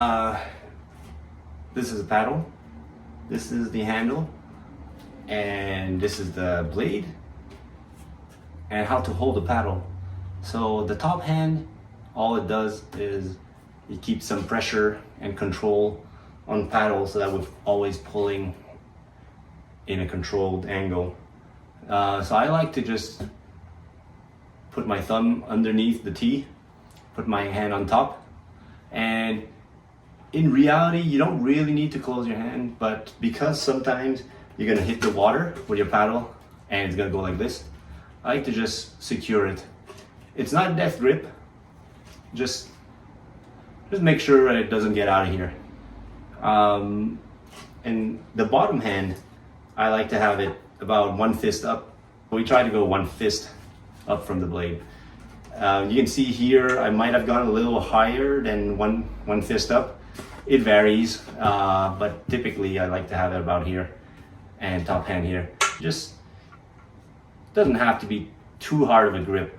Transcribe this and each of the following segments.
This is a paddle, this is the handle, and this is the blade, and how to hold the paddle. So the top hand, all it does is it keeps some pressure and control on the paddle so that we're always pulling in a controlled angle. So I like to just put my thumb underneath the T, put my hand on top, and in reality, you don't really need to close your hand, but because sometimes you're gonna hit the water with your paddle and it's gonna go like this, I like to just secure it. It's not death grip, just make sure it doesn't get out of here. And the bottom hand, I like to have it about one fist up. We try to go one fist up from the blade. You can see here, I might have gone a little higher than one fist up. It varies, but typically I like to have it about here and top hand here. Just doesn't have to be too hard of a grip.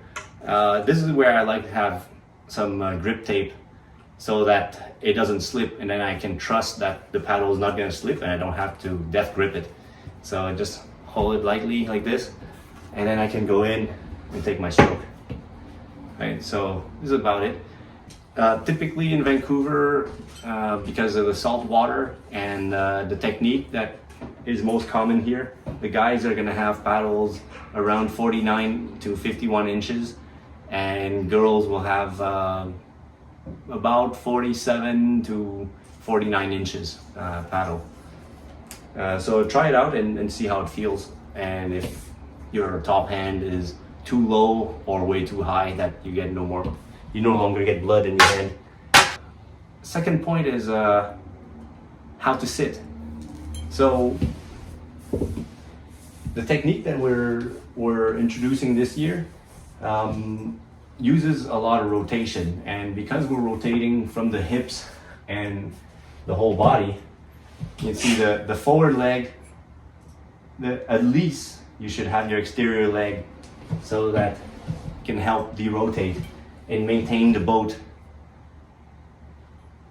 This is where I like to have some grip tape so that it doesn't slip, and then I can trust that the paddle is not going to slip and I don't have to death grip it. So I just hold it lightly like this, and then I can go in and take my stroke. Right, so this is about it. Typically in Vancouver, because of the salt water and the technique that is most common here, the guys are gonna have paddles around 49 to 51 inches, and girls will have about 47 to 49 inches paddle. So try it out and see how it feels, and if your top hand is too low or way too high, that you no longer get blood in your hand. Second point is how to sit. So the technique that we're introducing this year uses a lot of rotation, and because we're rotating from the hips and the whole body, you can see the forward leg, at least you should have your exterior leg so that it can help de-rotate and maintain the boat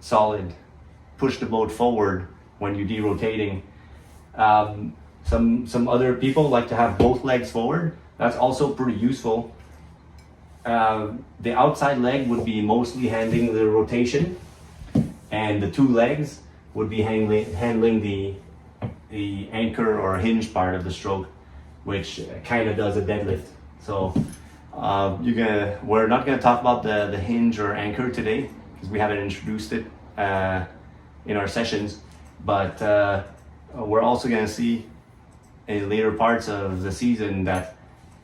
solid, push the boat forward when you're de-rotating. Some other people like to have both legs forward. That's also pretty useful. The outside leg would be mostly handling the rotation, and the two legs would be handling the anchor or hinge part of the stroke, which kind of does a deadlift. So we're not gonna talk about the hinge or anchor today because we haven't introduced it in our sessions, but we're also gonna see in later parts of the season that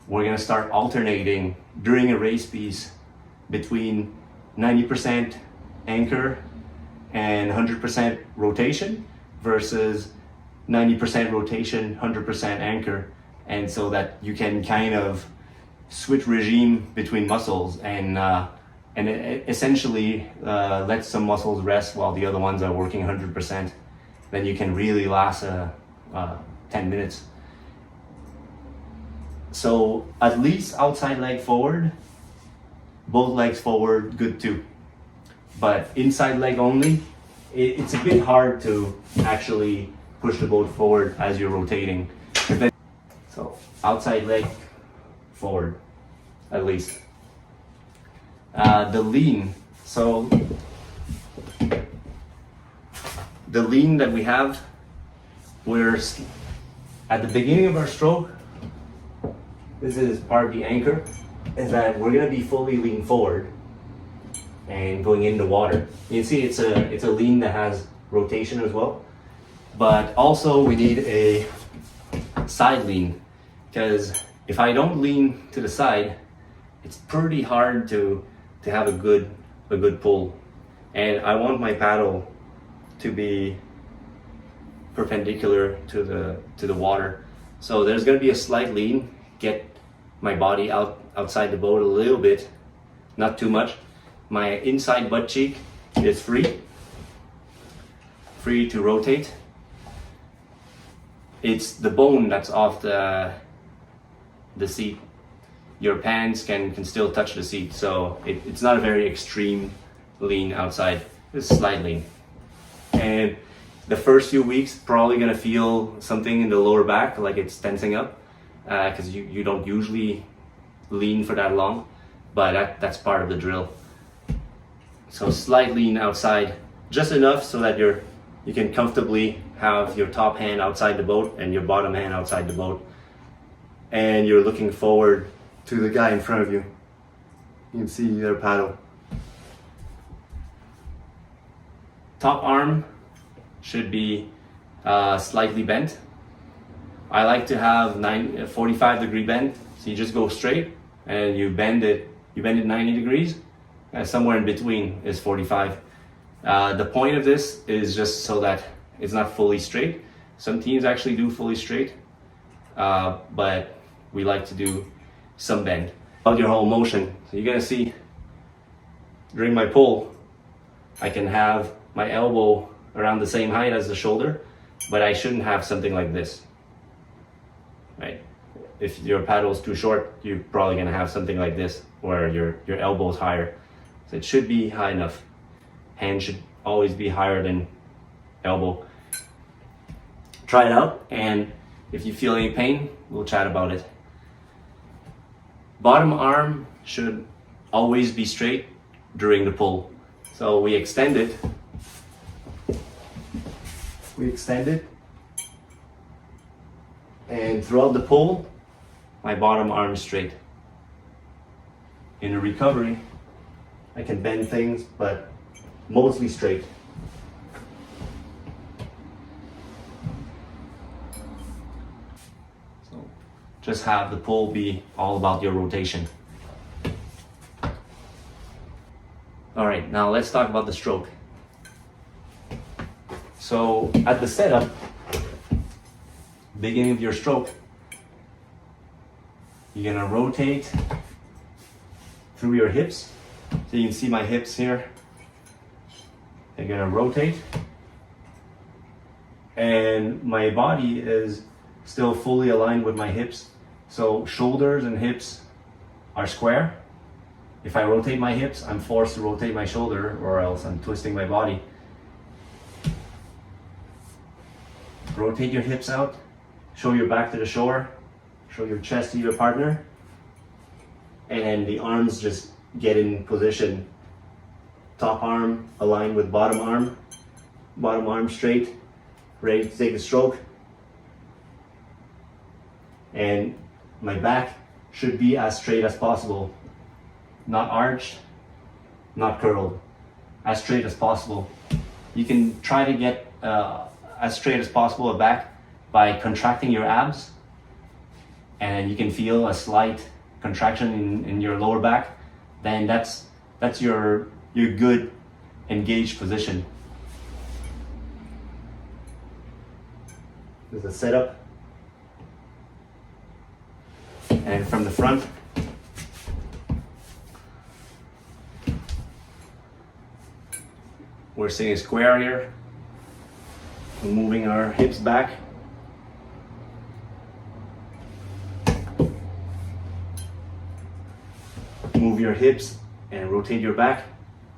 we're gonna start alternating during a race piece between 90% anchor and 100% rotation versus 90% rotation, 100% anchor, and so that you can kind of switch regime between muscles and it essentially let some muscles rest while the other ones are working 100%. Then you can really last 10 minutes. So at least outside leg forward, both legs forward, good too. But inside leg only, it's a bit hard to actually push the boat forward as you're rotating. So outside leg forward, at least. The lean. So the lean that we have, we're at the beginning of our stroke. This is part of the anchor, is that we're gonna be fully lean forward and going in the water. You can see it's a lean that has rotation as well, but also we need a side lean, because if I don't lean to the side, it's pretty hard to have a good pull, and I want my paddle to be perpendicular to the water. So there's going to be a slight lean, get my body outside the boat a little bit, not too much. My inside butt cheek is free to rotate. It's the bone that's off the seat. Your pants can still touch the seat, so it's not a very extreme lean outside. It's slight lean. And the first few weeks, probably gonna feel something in the lower back, like it's tensing up, because you don't usually lean for that long, but that's part of the drill. So slight lean outside, just enough so that you can comfortably have your top hand outside the boat and your bottom hand outside the boat, and you're looking forward to the guy in front of you. You can see their paddle. Top arm should be slightly bent. I like to have 45-degree bend, so you just go straight and you bend it 90 degrees, and somewhere in between is 45. The point of this is just so that it's not fully straight. Some teams actually do fully straight, but we like to do some bend. About your whole motion, so you're gonna see during my pull, I can have my elbow around the same height as the shoulder, but I shouldn't have something like this, right? If your paddle is too short, you're probably gonna have something like this, where your elbow is higher. So it should be high enough. Hand should always be higher than elbow. Try it out, and if you feel any pain, we'll chat about it. Bottom arm should always be straight during the pull. So we extend it. And throughout the pull, my bottom arm is straight. In the recovery, I can bend things, but mostly straight. So just have the pull be all about your rotation. All right, now let's talk about the stroke. So at the setup, beginning of your stroke, you're gonna rotate through your hips. So you can see my hips here. They're gonna rotate. And my body is still fully aligned with my hips. So shoulders and hips are square. If I rotate my hips, I'm forced to rotate my shoulder, or else I'm twisting my body. Rotate your hips out, show your back to the shore, show your chest to your partner, and the arms just get in position. Top arm aligned with bottom arm straight, ready to take a stroke. And my back should be as straight as possible, not arched, not curled, as straight as possible. You can try to get as straight as possible back by contracting your abs, and you can feel a slight contraction in your lower back. Then that's your good engaged position. There's a setup, and from the front, we're sitting square here. We're moving our hips back. Move your hips and rotate your back.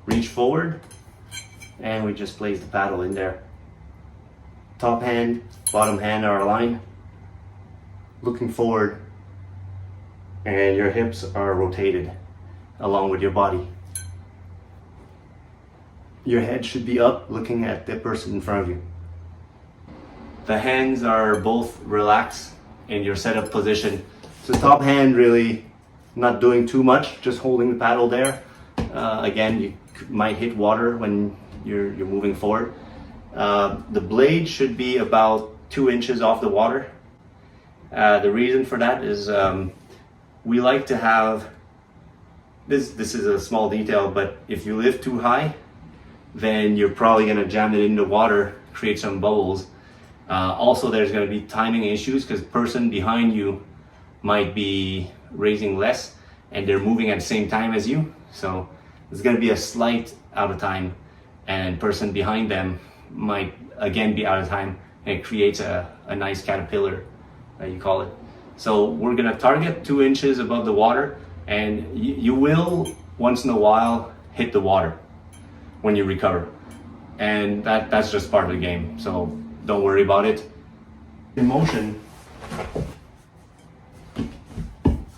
Reach forward, and we just place the paddle in there. Top hand, bottom hand are aligned. Looking forward, and your hips are rotated along with your body. Your head should be up, looking at the person in front of you. The hands are both relaxed in your setup position. So top hand really not doing too much, just holding the paddle there. Again, you might hit water when you're moving forward. The blade should be about 2 inches off the water. The reason for that is we like to have, this is a small detail, but if you lift too high, then you're probably gonna jam it into water, create some bubbles. Also, there's gonna be timing issues because the person behind you might be raising less and they're moving at the same time as you. So there's gonna be a slight out of time, and person behind them might again be out of time, and it creates a nice caterpillar, you call it. So we're gonna target 2 inches above the water, and you will once in a while hit the water when you recover. and that's just part of the game. So don't worry about it. In motion,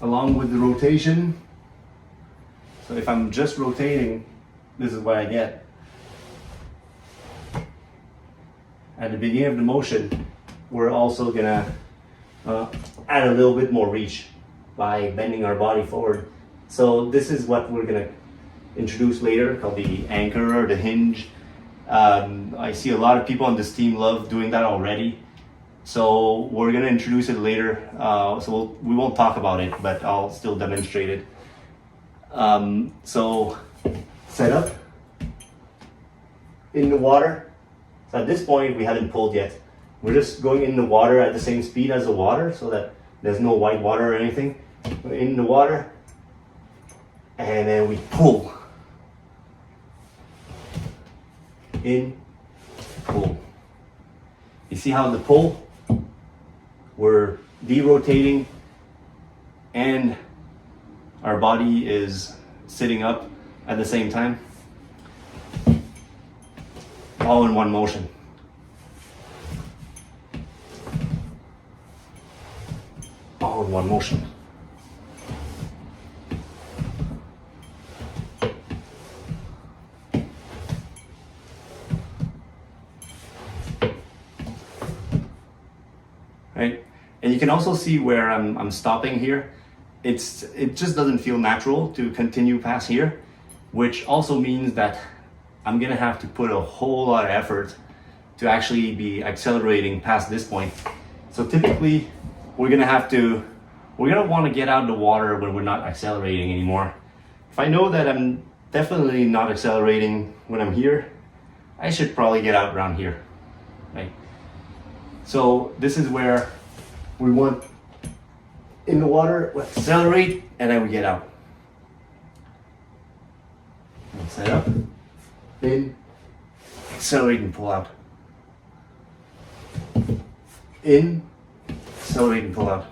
along with the rotation. So if I'm just rotating, this is what I get. At the beginning of the motion, we're also gonna add a little bit more reach by bending our body forward. So this is what we're gonna introduce later, called the anchor or the hinge. I see a lot of people on this team love doing that already. So we're gonna introduce it later. So we won't talk about it, but I'll still demonstrate it. So set up in the water. So at this point, we haven't pulled yet. We're just going in the water at the same speed as the water so that there's no white water or anything. We're in the water, and then we pull. In, pull. You see how the pull, we're derotating and our body is sitting up at the same time. All in one motion. All in one motion. Right? And you can also see where I'm stopping here. It just doesn't feel natural to continue past here, which also means that I'm gonna have to put a whole lot of effort to actually be accelerating past this point. So typically, we're gonna want to get out of the water when we're not accelerating anymore. If I know that I'm definitely not accelerating when I'm here, I should probably get out around here, right? So this is where we want in the water, we accelerate, and then we get out. And set up, in, accelerate and pull out. In, accelerate and pull out.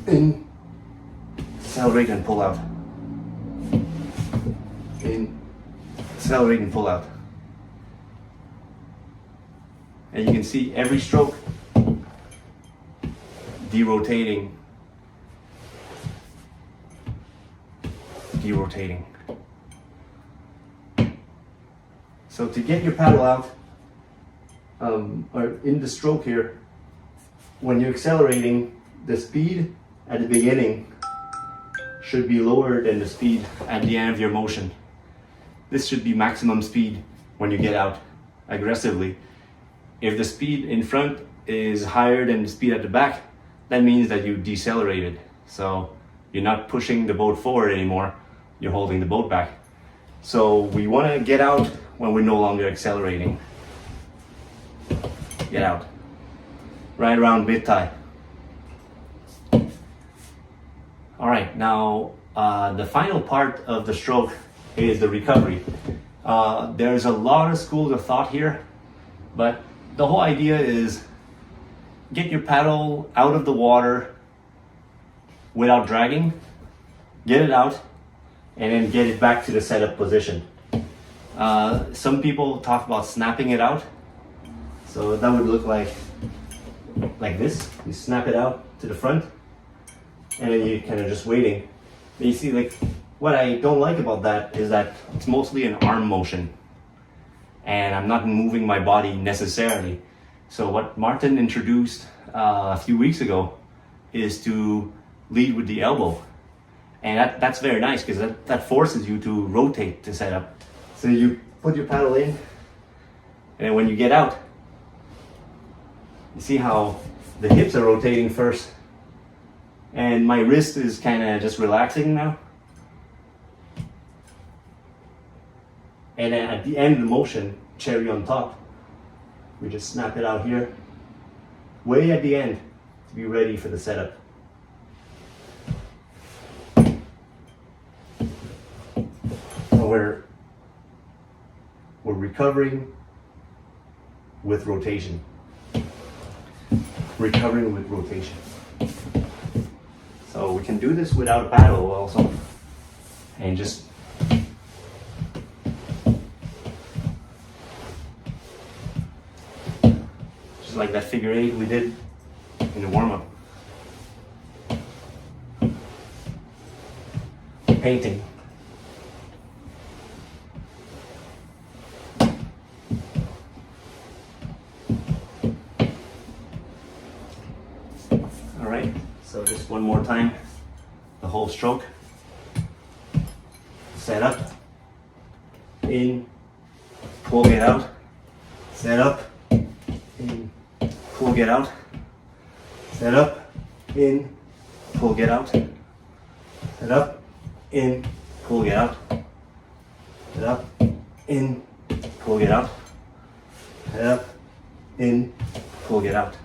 In, accelerate and pull out. In, accelerate and pull out. And you can see every stroke derotating, derotating. So to get your paddle out, or in the stroke here, when you're accelerating, the speed at the beginning should be lower than the speed at the end of your motion. This should be maximum speed when you get out aggressively. If the speed in front is higher than the speed at the back, that means that you decelerated. So you're not pushing the boat forward anymore, you're holding the boat back. So we want to get out when we're no longer accelerating. Get out. Right around mid-thigh. All right, now the final part of the stroke is the recovery. There's a lot of schools of thought here, but the whole idea is get your paddle out of the water without dragging, get it out, and then get it back to the setup position. Some people talk about snapping it out. So that would look like this. You snap it out to the front, and then you're kind of just waiting. But you see, like, what I don't like about that is that it's mostly an arm motion, and I'm not moving my body necessarily. So what Martin introduced a few weeks ago is to lead with the elbow. And that's very nice because that forces you to rotate to set up. So you put your paddle in, and when you get out, you see how the hips are rotating first, and my wrist is kind of just relaxing now. And then at the end of the motion, cherry on top, we just snap it out here, way at the end, to be ready for the setup. So we're recovering with rotation. Recovering with rotation. So we can do this without a paddle also, and just just like that figure eight we did in the warm-up. Painting. All right, so just one more time, the whole stroke. Set up, in, pull, get out, set up, in, pull, get out, set up, in, pull, get out, set up, in, pull, get out, set up, in, pull, get out, set up, in, pull, get out.